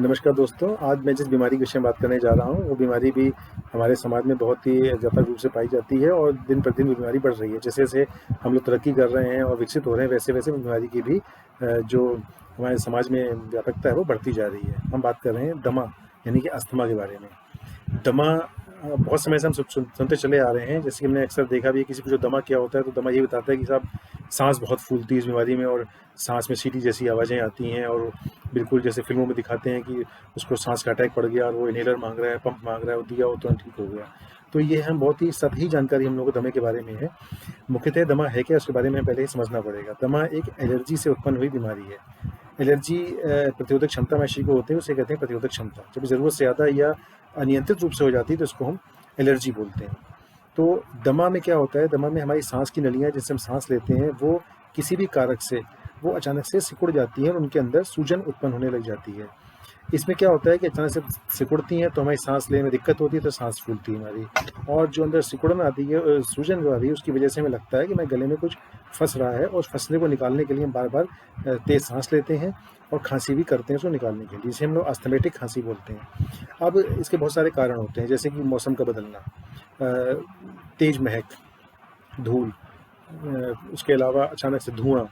नमस्कार दोस्तों, आज मैं जिस बीमारी के विषय में बात करने जा रहा हूँ, वो बीमारी भी हमारे समाज में बहुत ही व्यापक रूप से पाई जाती है और दिन प्रतिदिन वो बीमारी बढ़ रही है। जैसे-जैसे हम लोग तरक्की कर रहे हैं और विकसित हो रहे हैं, वैसे-वैसे बीमारी की भी जो हमारे समाज में व्यापकता है, वो बढ़ती जा रही है। हम बात कर रहे हैं दमा, यानी कि अस्थमा के बारे में। दमा बहुत समय से हम सुनते चले आ रहे हैं, जैसे कि हमने अक्सर देखा भी है, किसी को जो दमा क्या होता है, तो दमा ये बताता है कि साहब साँस बहुत फूलती है इस बीमारी में और साँस में सीटी जैसी आवाज़ें आती हैं और बिल्कुल जैसे फ़िल्मों में दिखाते हैं कि उसको साँस का अटैक पड़ गया और वो इन्हेलर माँग रहा है, पंप माँग रहा है, वो दिया वो तुरंत ठीक हो गया। तो ये हम बहुत ही सतही जानकारी हम लोगों को दमे के बारे में है। मुख्यतः दमा है क्या, उसके बारे में पहले ही समझना पड़ेगा। दमा एक एलर्जी से उत्पन्न हुई बीमारी है। एलर्जी प्रतिरोधक क्षमता में शरीर को होते हैं, उसे कहते हैं प्रतिरोधक क्षमता। जब ज़रूरत से ज़्यादा या अनियंत्रित रूप से हो जाती है, तो इसको हम एलर्जी बोलते हैं। तो दमा में क्या होता है, दमा में हमारी सांस की नलियाँ जिससे हम सांस लेते हैं, वो किसी भी कारक से वो अचानक से सिकुड़ जाती हैं और उनके अंदर सूजन उत्पन्न होने लग जाती है। इसमें क्या होता है कि अचानक से सिकुड़ती हैं तो हमारी सांस लेने में दिक्कत होती है, तो सांस फूलती है हमारी। और जो अंदर सिकुड़न आती है, सूजन जो आ रही है, उसकी वजह से हमें लगता है कि हमारे गले में कुछ फंस रहा है और उस फंसने को निकालने के लिए हम बार बार तेज सांस लेते हैं और खांसी भी करते हैं उसको निकालने के लिए, जिसे हम लोग अस्थमैटिक खांसी बोलते हैं। अब इसके बहुत सारे कारण होते हैं, जैसे कि मौसम का बदलना, तेज महक, धूल, उसके अलावा अचानक से धुआं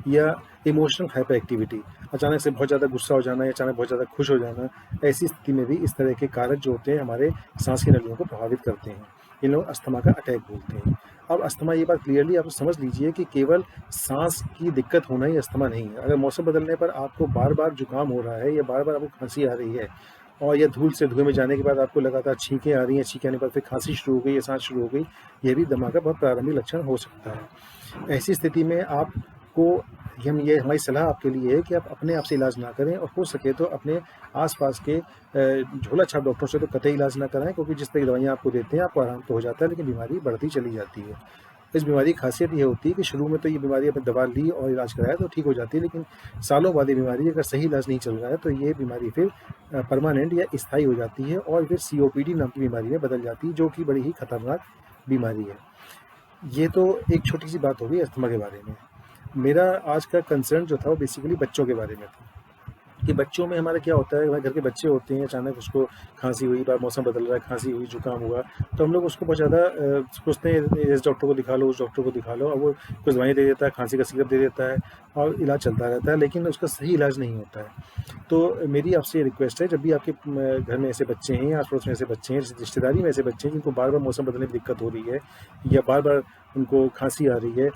या इमोशनल हाइपर एक्टिविटी, अचानक से बहुत ज़्यादा गुस्सा हो जाना या अचानक बहुत ज़्यादा खुश हो जाना। ऐसी स्थिति में भी इस तरह के कारक जो होते हैं हमारे सांस की नलियों को प्रभावित करते हैं। इन लोग अस्थमा का अटैक बोलते हैं। अब अस्थमा, ये बात क्लियरली आप समझ लीजिए कि केवल सांस की दिक्कत होना ही अस्थमा नहीं है। अगर मौसम बदलने पर आपको बार बार जुकाम हो रहा है या बार बार आपको खांसी आ रही है और या धूल से धुएं में जाने के बाद आपको लगातार छींकें आ रही हैं, छींकें आने के बाद फिर खांसी शुरू हो गई या सांस शुरू हो गई, यह भी दमा का बहुत प्रारंभिक लक्षण हो सकता है। ऐसी स्थिति में आपको ये हमारी सलाह आपके लिए है कि आप अपने आप से इलाज ना करें और हो सके तो अपने आस-पास के झोला छाप डॉक्टरों से तो कतई इलाज ना कराएँ, क्योंकि जिस तरह की दवाइयाँ आपको देते हैं आपको आराम तो हो जाता है, लेकिन बीमारी बढ़ती चली जाती है। इस बीमारी की खासियत ये होती है कि शुरू में तो ये बीमारी आपने दवा ली और इलाज कराया तो ठीक हो जाती है, लेकिन सालों बाद ये बीमारी अगर सही इलाज नहीं चल रहा है तो ये बीमारी फिर परमानेंट या स्थायी हो जाती है और फिर सीओपीडी नाम की बीमारी में बदल जाती है, जो कि बड़ी ही खतरनाक बीमारी है। ये तो एक छोटी-सी बात हो गई अस्थमा के बारे में। मेरा आज का कंसर्न जो था वो बेसिकली बच्चों के बारे में था, कि बच्चों में हमारा क्या होता है, हमारे घर के बच्चे होते हैं, अचानक उसको खांसी हुई, बार मौसम बदल रहा है, खांसी हुई, जुकाम हुआ, तो हम लोग उसको बहुत ज़्यादा सोचते हैं इस डॉक्टर को दिखा लो, उस डॉक्टर को दिखा लो, और वो कुछ दवाइयाँ दे देता है, खांसी का सिरप दे देता है और इलाज चलता रहता है, लेकिन उसका सही इलाज नहीं होता है। तो मेरी आपसे रिक्वेस्ट है, जब भी आपके घर में ऐसे बच्चे हैं या आस-पड़ोस में ऐसे बच्चे हैं, रिश्तेदारी में ऐसे बच्चे हैं जिनको बार-बार मौसम बदलने में दिक्कत हो रही है या बार-बार उनको खांसी आ रही है,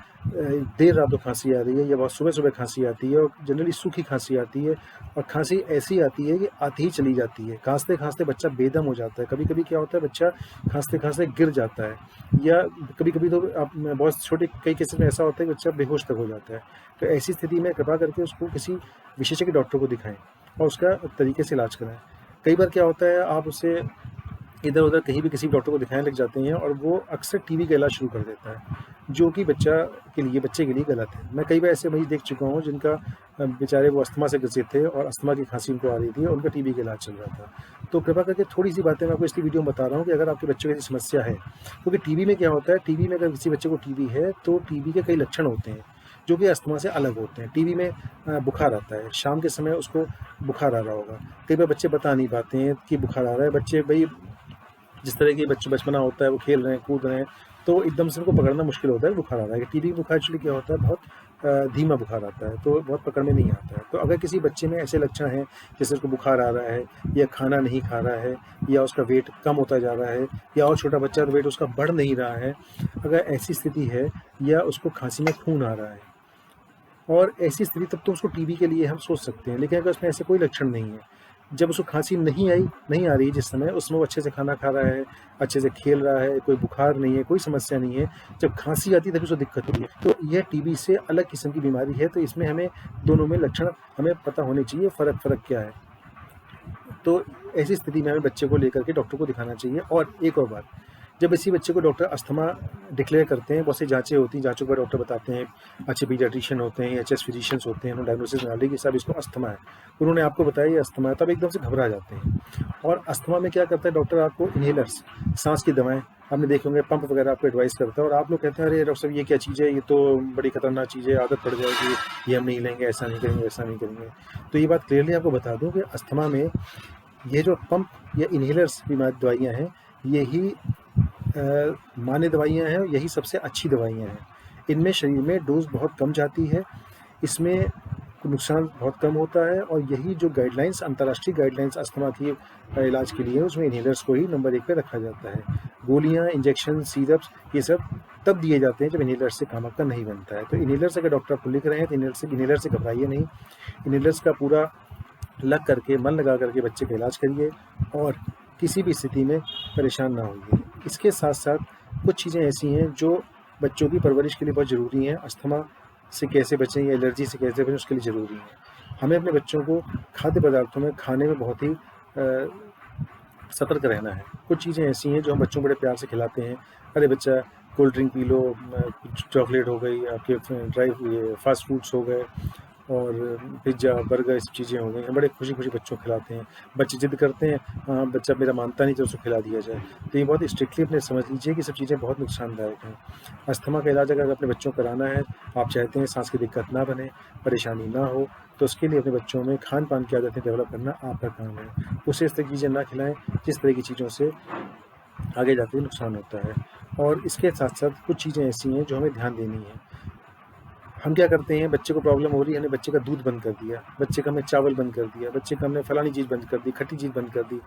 देर रात को खांसी आ रही है या बहुत सुबह-सुबह खांसी आती है और जनरली सूखी खांसी आती है और खांसी ऐसी आती है कि आती ही चली जाती है। खाँसते-खाँसते बच्चा बेदम हो जाता है। कभी-कभी क्या होता है, बच्चा खाँसते-खाँसते गिर जाता है या कभी-कभी तो बहुत छोटे कई केसेज़ में ऐसा होता है कि बच्चा बेहोश तक हो जाता है। तो ऐसी स्थिति में कृपा करके उसको किसी विशेषज्ञ डॉक्टर को दिखाएँ और उसका तरीके से इलाज कराएँ। कई बार क्या होता है, आप उसे इधर-उधर कहीं भी किसी डॉक्टर को दिखाने लग जाते हैं और वो अक्सर टीबी का इलाज शुरू कर देता है, जो कि बच्चे के लिए गलत है। मैं कई बार ऐसे मरीज़ देख चुका हूँ जिनका बेचारे वो अस्थमा से ग्रसित थे और अस्थमा की खाँसी उनको आ रही थी और उनका टीबी का इलाज चल रहा था। तो कृपा करके थोड़ी-सी बातें मैं आपको इसलिए वीडियो में बता रहा हूँ कि अगर आपके बच्चे को ऐसी समस्या है, क्योंकि टीबी में क्या होता है, टीबी में अगर किसी बच्चे को टीबी है, तो टीबी के कई लक्षण होते हैं, जो कि अस्थमा से अलग होते हैं। टीबी में बुखार आता है, शाम के समय उसको बुखार आ रहा होगा। कई बार बच्चे बता नहीं पाते हैं कि बुखार आ रहा है, बच्चे भई जिस तरह के बच्चे बचपना होता है, वो खेल रहे हैं, कूद रहे हैं, तो एकदम से उनको पकड़ना मुश्किल होता है, बुखार आ रहा है। टीबी बुखार एक्चुअली क्या होता है, बहुत धीमा बुखार आता है, तो बहुत पकड़ में नहीं आता है। तो अगर किसी बच्चे में ऐसे लक्षण हैं, जैसे उसको बुखार आ रहा है या खाना नहीं खा रहा है या उसका वेट कम होता जा रहा है या और छोटा बच्चा तो वेट उसका बढ़ नहीं रहा है, अगर ऐसी स्थिति है या उसको खाँसी में खून आ रहा है और ऐसी स्थिति, तब तो उसको टीबी के लिए हम सोच सकते हैं। लेकिन अगर उसमें ऐसे कोई लक्षण नहीं है, जब उसको खाँसी नहीं आ रही है जिस समय, उसमें वो अच्छे से खाना खा रहा है, अच्छे से खेल रहा है, कोई बुखार नहीं है, कोई समस्या नहीं है, जब खाँसी आती है तभी उसको दिक्कत होती है। तो यह टीबी से अलग किस्म की बीमारी है, तो इसमें हमें दोनों में लक्षण हमें पता होने चाहिए, फ़र्क क्या है। तो ऐसी स्थिति में हमें बच्चे को लेकर के डॉक्टर को दिखाना चाहिए। और एक और बात, जब इसी बच्चे को डॉक्टर अस्थमा डिक्लेयर करते हैं, बहुत सी जाँचें होती हैं, जाँचों के बाद डॉक्टर बताते हैं, अच्छे पीडियाट्रिशियन होते हैं या चेस्ट फिजिशियंस होते हैं, उन्होंने डायग्नोसिस लगा ली कि साहब इसको अस्थमा है। उन्होंने आपको बताया ये अस्थमा है, तब एकदम से घबरा जाते हैं। और अस्थमा में क्या करता है डॉक्टर, आपको इन्हेलर्स, साँस की दवाएँ आपने देखे होंगे पंप वगैरह आपको एडवाइस करता है और आप लोग कहते हैं अरे डॉक्टर साहब ये क्या चीज़ है, ये तो बड़ी खतरनाक चीज़ है, आदत पड़ जाएगी, ये हम नहीं लेंगे, ऐसा नहीं करेंगे, वैसा नहीं करेंगे। तो ये बात क्लियरली आपको बता दूं कि अस्थमा में ये जो पंप या इन्हेलर्स बीमारी दवाइयाँ हैं, यही मान्य दवाइयाँ हैं, यही सबसे अच्छी दवाइयाँ हैं। इनमें शरीर में डोज बहुत कम जाती है, इसमें नुकसान बहुत कम होता है और यही जो गाइडलाइंस, अंतर्राष्ट्रीय गाइडलाइंस अस्थमा की इलाज के लिए है, उसमें इन्हेलर्स को ही नंबर 1 पे रखा जाता है। गोलियाँ, इंजेक्शन, सिरप्स ये सब तब दिए जाते हैं जब इन्हेलर्स से काम आपका नहीं बनता है। तो इन्हेलर्स अगर डॉक्टर आपको लिख रहे हैं तो इन्हेलर से घबराइए नहीं। इन्हेलर्स का पूरा लग करके, मन लगा करके बच्चे का इलाज करिए और किसी भी स्थिति में परेशान ना होइए। इसके साथ साथ कुछ चीज़ें ऐसी हैं जो बच्चों की परवरिश के लिए बहुत ज़रूरी हैं। अस्थमा से कैसे बचें या एलर्जी से कैसे बचें, उसके लिए ज़रूरी है। हमें अपने बच्चों को खाद्य पदार्थों में खाने में बहुत ही सतर्क रहना है। कुछ चीज़ें ऐसी हैं जो हम बच्चों को बड़े प्यार से खिलाते हैं, अरे बच्चा cold drink P low, chocolate हो गई, आपके ये फास्ट फूड्स हो गए और पिज़्ज़ा, बर्गर, ये सब चीज़ें हो गई, हम बड़े खुशी-खुशी बच्चों को खिलाते हैं। बच्चे ज़िद करते हैं, हाँ, बच्चा मेरा मानता नहीं तो उसको खिला दिया जाए। तो ये बहुत स्ट्रिक्टली अपने समझ लीजिए कि सब चीज़ें बहुत नुकसानदायक हैं। अस्थमा का इलाज अगर अपने बच्चों को कराना है, आप चाहते हैं साँस की दिक्कत ना बने, परेशानी ना हो, तो उसके लिए अपने बच्चों में खान-पान की आदतें डेवलप करना आपका काम है। उसे इस तरह की चीज़ें ना खिलाएँ, जिस तरह की चीज़ों से आगे जाके नुकसान होता है। और इसके साथ-साथ कुछ चीज़ें ऐसी हैं जो हमें ध्यान देनी है। हम क्या करते हैं, बच्चे को प्रॉब्लम हो रही है, हमने बच्चे का दूध बंद कर दिया, बच्चे का हमने चावल बंद कर दिया, बच्चे का हमने फलानी चीज़ बंद कर दी, खट्टी चीज़ बंद कर दी,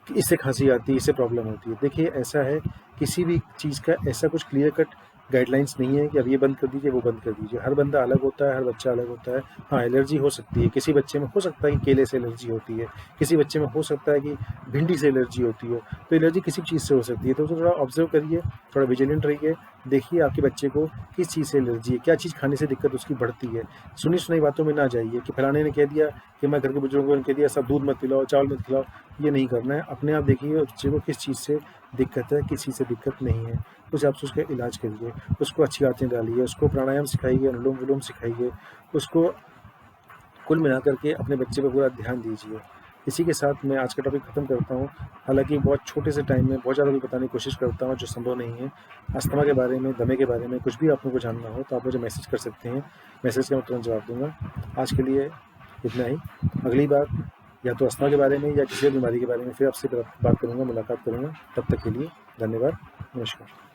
कि इससे खांसी आती है, इससे प्रॉब्लम होती है। देखिए ऐसा है, किसी भी चीज़ का ऐसा कुछ क्लियर कट गाइडलाइंस नहीं है कि अब ये बंद कर दीजिए, वो बंद कर दीजिए। हर बंदा अलग होता है, हर बच्चा अलग होता है। हाँ, एलर्जी हो सकती है, किसी बच्चे में हो सकता है कि केले से एलर्जी होती है, किसी बच्चे में हो सकता है कि भिंडी से एलर्जी होती हो। तो एलर्जी किसी भी चीज़ से हो सकती है, तो थोड़ा ऑब्ज़र्व करिए, थोड़ा विजिलेंट रहिए, देखिए आपके बच्चे को किस चीज़ से एलर्जी है, क्या चीज़ खाने से दिक्कत उसकी बढ़ती है। सुनी-सुनाई बातों में ना जाइए कि फलाने ने कह दिया कि मैं घर के बुजुर्गों ने कह दिया सब दूध मत पिलाओ, चावल मत खिलाओ, ये नहीं करना है। अपने आप देखिए बच्चे को किस चीज़ से दिक्कत है, किस चीज़ से दिक्कत नहीं है, उस हिसाब से उसका इलाज करिए। उसको अच्छी आदतें डालिए, उसको प्राणायाम सिखाइए, अनुलोम-विलोम सिखाइए, उसको कुल मिलाकर के अपने बच्चे पे पूरा ध्यान दीजिए। इसी के साथ मैं आज का टॉपिक ख़त्म करता हूँ। हालाँकि बहुत छोटे से टाइम में बहुत ज़्यादा भी बताने की कोशिश करता हूँ जो संभव नहीं है। अस्थमा के बारे में, दमे के बारे में कुछ भी आप लोगों को जानना हो तो आप मुझे मैसेज कर सकते हैं। मैसेज का मैं तुरंत जवाब दूँगा। आज के लिए इतना ही। अगली बार या तो अस्थमा के बारे में या किसी और बीमारी के बारे में फिर आपसे बात करूँगा, मुलाकात करूँगा। तब तक के लिए धन्यवाद। नमस्कार।